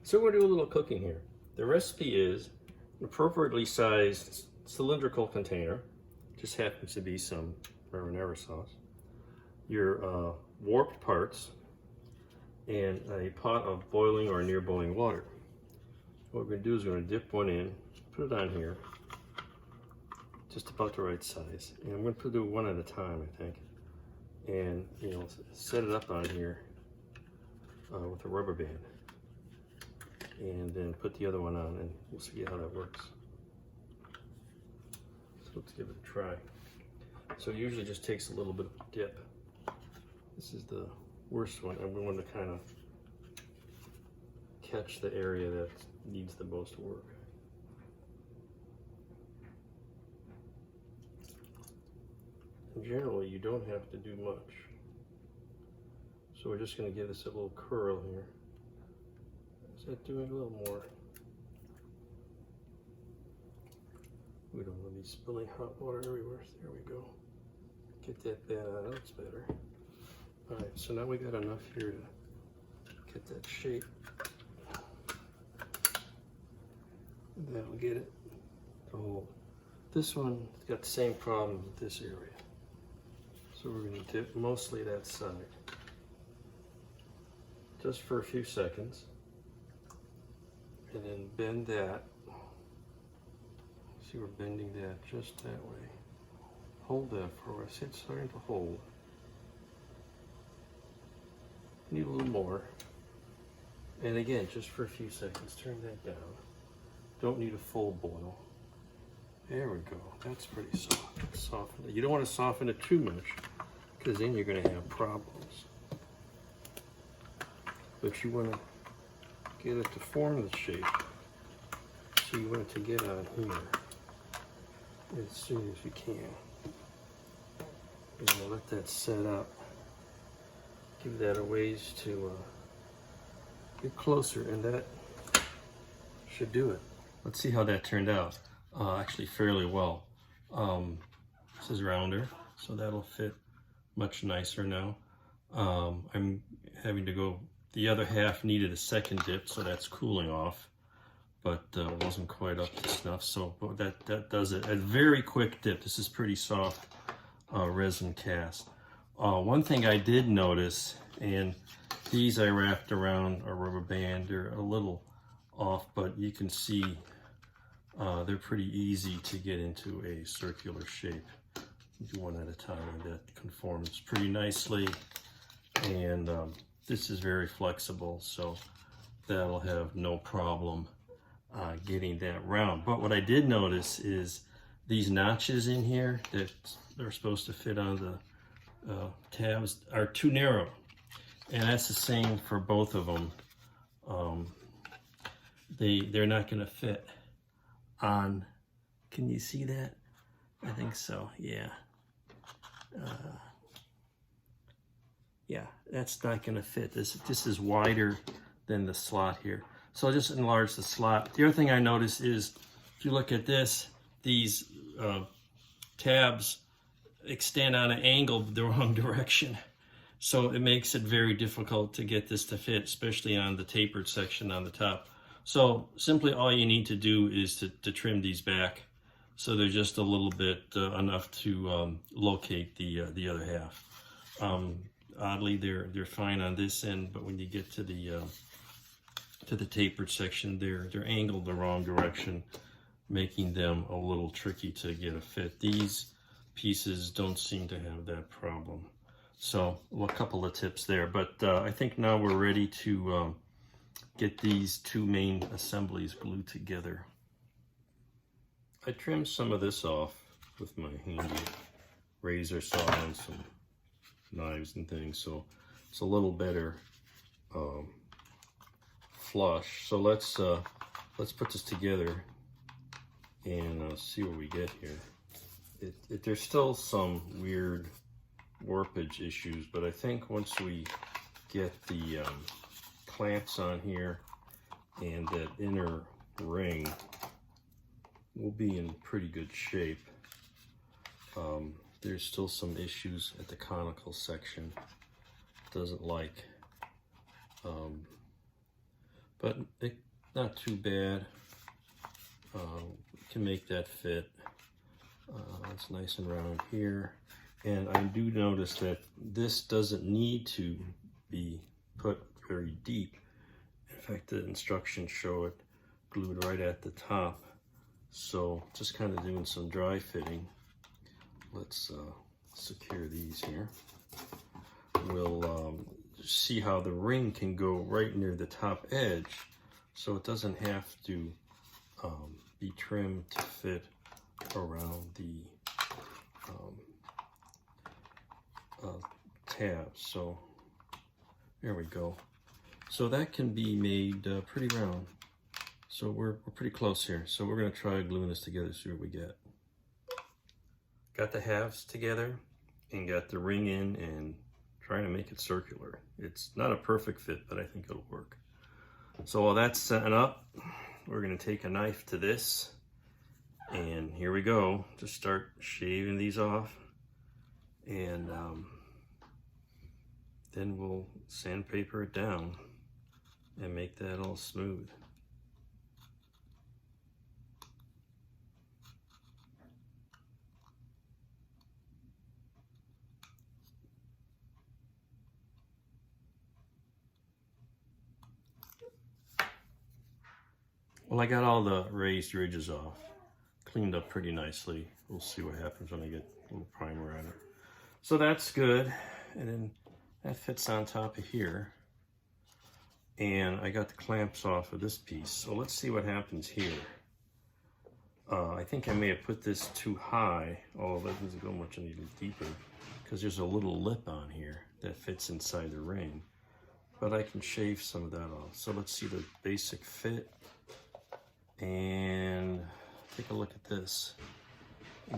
So we're gonna do a little cooking here. The recipe is an appropriately sized cylindrical container, just happens to be some marinara sauce, your warped parts, and a pot of boiling or near boiling water. What we're gonna do is we're gonna dip one in, put it on here, just about the right size. And I'm gonna do one at a time, I think. And set it up on here with a rubber band. And then put the other one on and we'll see how that works. So let's give it a try. So it usually just takes a little bit of dip. This is the worst one, and we want to kind of catch the area that needs the most work. And generally you don't have to do much. So we're just going to give this a little curl here. Is that doing a little more? We don't want to be spilling hot water everywhere. There we go. Get that bad out. That's better. Alright, so now we got enough here to get that shape. That'll get it to hold. This one's got the same problem with this area. So we're going to dip mostly that side. Just for a few seconds. And then bend that. See, we're bending that just that way. Hold that for us. It's starting to hold. Need a little more. And again, just for a few seconds, turn that down. Don't need a full boil. There we go. That's pretty soft. Soften it. You don't want to soften it too much, because then you're going to have problems. But you want to get it to form the shape. So you want it to get on here as soon as you can. And let that set up. Give that a ways to get closer, and that should do it. Let's see how that turned out. Actually fairly well. This is rounder, so that'll fit much nicer now. I'm having to go, the other half needed a second dip, so that's cooling off, but wasn't quite up to snuff, so that does it. A very quick dip. This is pretty soft resin cast. One thing I did notice, and these I wrapped around a rubber band, they're a little off, but you can see they're pretty easy to get into a circular shape. Do one at a time, and that conforms pretty nicely. And this is very flexible, so that'll have no problem getting that round. But what I did notice is these notches in here that are supposed to fit on the tabs are too narrow, and that's the same for both of them. They're not going to fit on. Can you see that? I think so. Yeah. Yeah, that's not going to fit. This is wider than the slot here, so I'll just enlarge the slot. The other thing I noticed is, if you look at this, these tabs extend on an angle the wrong direction, so it makes it very difficult to get this to fit, especially on the tapered section on the top. So simply all you need to do is to trim these back so they're just a little bit enough to locate the other half. Oddly, they're fine on this end, but when you get to the tapered section, they're angled the wrong direction, making them a little tricky to get a fit. These pieces don't seem to have that problem. So a couple of tips there, but I think now we're ready to get these two main assemblies glued together. I trimmed some of this off with my handy razor saw and some knives and things, so it's a little better flush. So let's put this together and see what we get here. There's still some weird warpage issues, but I think once we get the clamps on here and that inner ring, we'll be in pretty good shape. There's still some issues at the conical section. Doesn't like, but not too bad. Can make that fit. It's nice and round here. And I do notice that this doesn't need to be put very deep. In fact, the instructions show it glued right at the top. So just kind of doing some dry fitting. Let's secure these here. We'll see how the ring can go right near the top edge, so it doesn't have to be trimmed to fit around the tabs. So there we go. So that can be made pretty round. So we're pretty close here. So we're going to try gluing this together, see what we get. Got the halves together and got the ring in and trying to make it circular. It's not a perfect fit, but I think it'll work. So while that's setting up, we're going to take a knife to this, and here we go. Just start shaving these off, and then we'll sandpaper it down and make that all smooth. Well, I got all the raised ridges off, cleaned up pretty nicely. We'll see what happens when I get a little primer on it. So that's good, and then that fits on top of here. And I got the clamps off of this piece, so let's see what happens here. I think I may have put this too high. Oh, that doesn't go much any deeper, because there's a little lip on here that fits inside the ring. But I can shave some of that off. So let's see the basic fit. And take a look at this.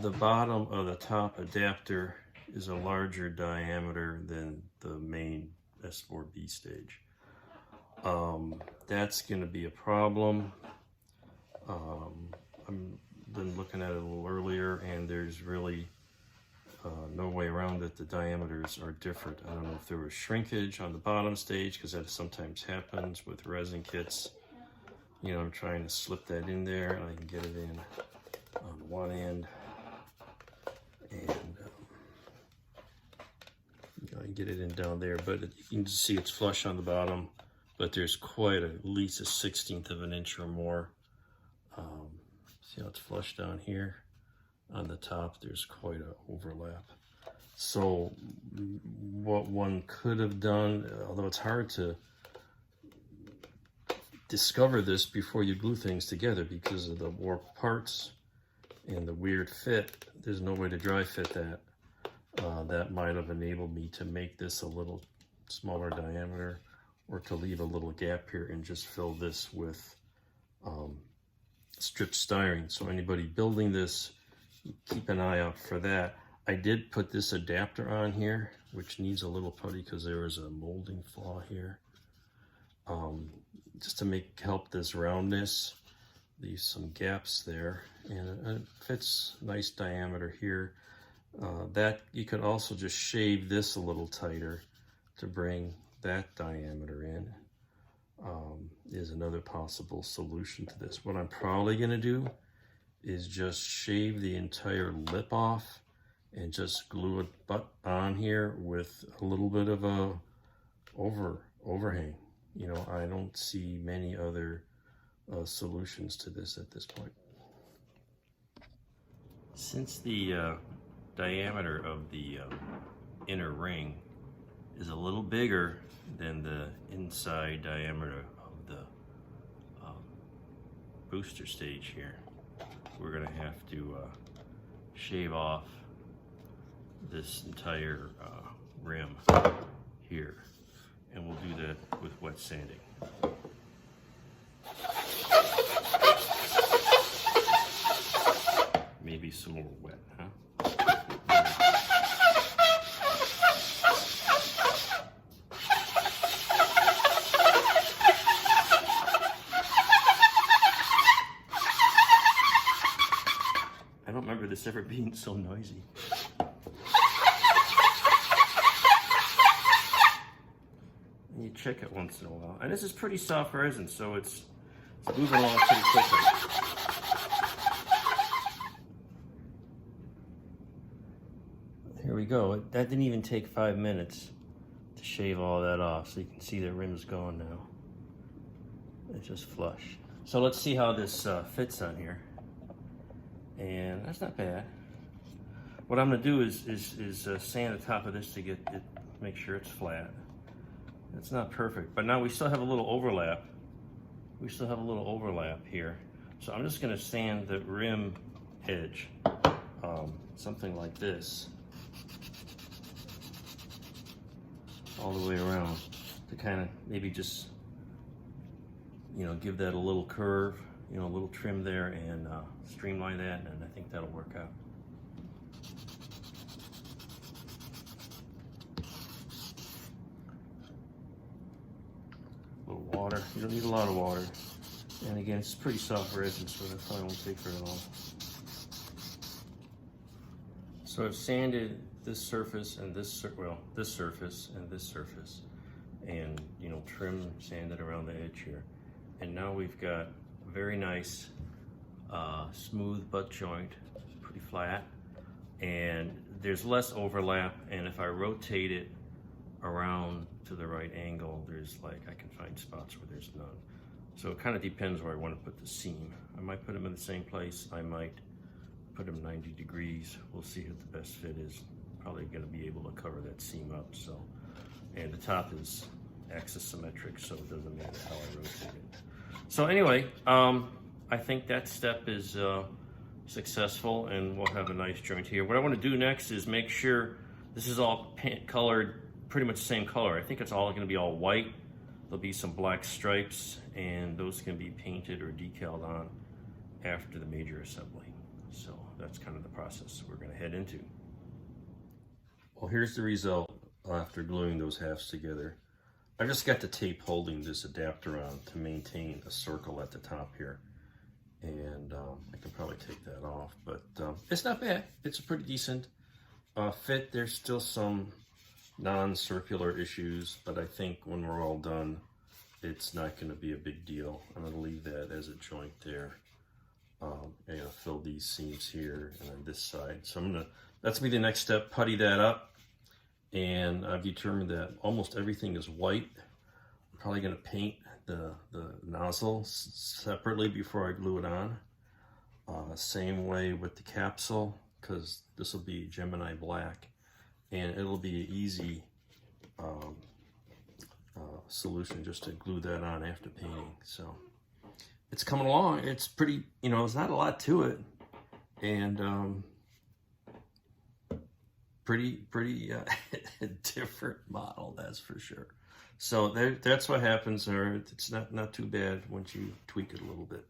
The bottom of the top adapter is a larger diameter than the main S4B stage. That's going to be a problem. I've been looking at it a little earlier, and there's really no way around it. The diameters are different. I don't know if there was shrinkage on the bottom stage, because that sometimes happens with resin kits. You know, I'm trying to slip that in there, and I can get it in on one end, and I can get it in down there, but you can just see it's flush on the bottom, but there's quite at least a 1/16 of an inch or more. See how it's flush down here? On the top, there's quite an overlap. So what one could have done, although it's hard to discover this before you glue things together because of the warped parts and the weird fit, there's no way to dry fit that. That might have enabled me to make this a little smaller diameter, or to leave a little gap here and just fill this with stripped styrene. So anybody building this, keep an eye out for that. I did put this adapter on here, which needs a little putty because there is a molding flaw here. Just to help this roundness, leave some gaps there, and it fits nice diameter here. That you could also just shave this a little tighter to bring that diameter in. Is another possible solution to this. What I'm probably going to do is just shave the entire lip off and just glue it on here with a little bit of a overhang. You know, I don't see many other solutions to this at this point. Since the diameter of the inner ring is a little bigger than the inside diameter of the booster stage here, we're going to have to shave off this entire rim here, and we'll do that with wet sanding. Maybe some more wet, huh? I don't remember this ever being so noisy. And you check it once in a while. And this is pretty soft resin, so it's moving along pretty quickly. Here we go. That didn't even take 5 minutes to shave all that off, so you can see the rim's going now. It's just flush. So let's see how this fits on here. And that's not bad. What I'm gonna do is sand the top of this to get it, make sure it's flat. It's not perfect, but now we still have a little overlap. We still have a little overlap here. So I'm just gonna sand the rim edge, something like this, all the way around to kind of maybe just, you know, give that a little curve, you know, a little trim there, and streamline that, and I think that'll work out. A little water. You don't need a lot of water. And again, it's pretty soft resin, so that probably won't take very long. So I've sanded this surface and this surface and this surface, and you know, sanded around the edge here. And now we've got a very nice smooth butt joint, pretty flat, and there's less overlap, and if I rotate it around to the right angle, there's like, I can find spots where there's none. So it kind of depends where I want to put the seam. I might put them in the same place, I might put them 90 degrees. We'll see what the best fit is. Probably going to be able to cover that seam up. So, and the top is axis symmetric, so it doesn't matter how I rotate it. So anyway, I think that step is successful, and we'll have a nice joint here. What I want to do next is make sure this is all colored pretty much the same color. I think it's all going to be all white. There'll be some black stripes, and those can be painted or decaled on after the major assembly. So that's kind of the process we're going to head into. Well, here's the result after gluing those halves together. I just got the tape holding this adapter on to maintain a circle at the top here. And I can probably take that off, but it's not bad. It's a pretty decent fit. There's still some non-circular issues, but I think when we're all done, it's not going to be a big deal. I'm going to leave that as a joint there. I'm going to fill these seams here and on this side. So that's going to be the next step, putty that up. And I've determined that almost everything is white. I'm probably going to paint the nozzle separately before I glue it on. Same way with the capsule, because this will be Gemini black, and it'll be an easy solution just to glue that on after painting. So it's coming along. It's pretty, you know, there's not a lot to it, and pretty different model, that's for sure. So that's what happens, or it's not too bad once you tweak it a little bit.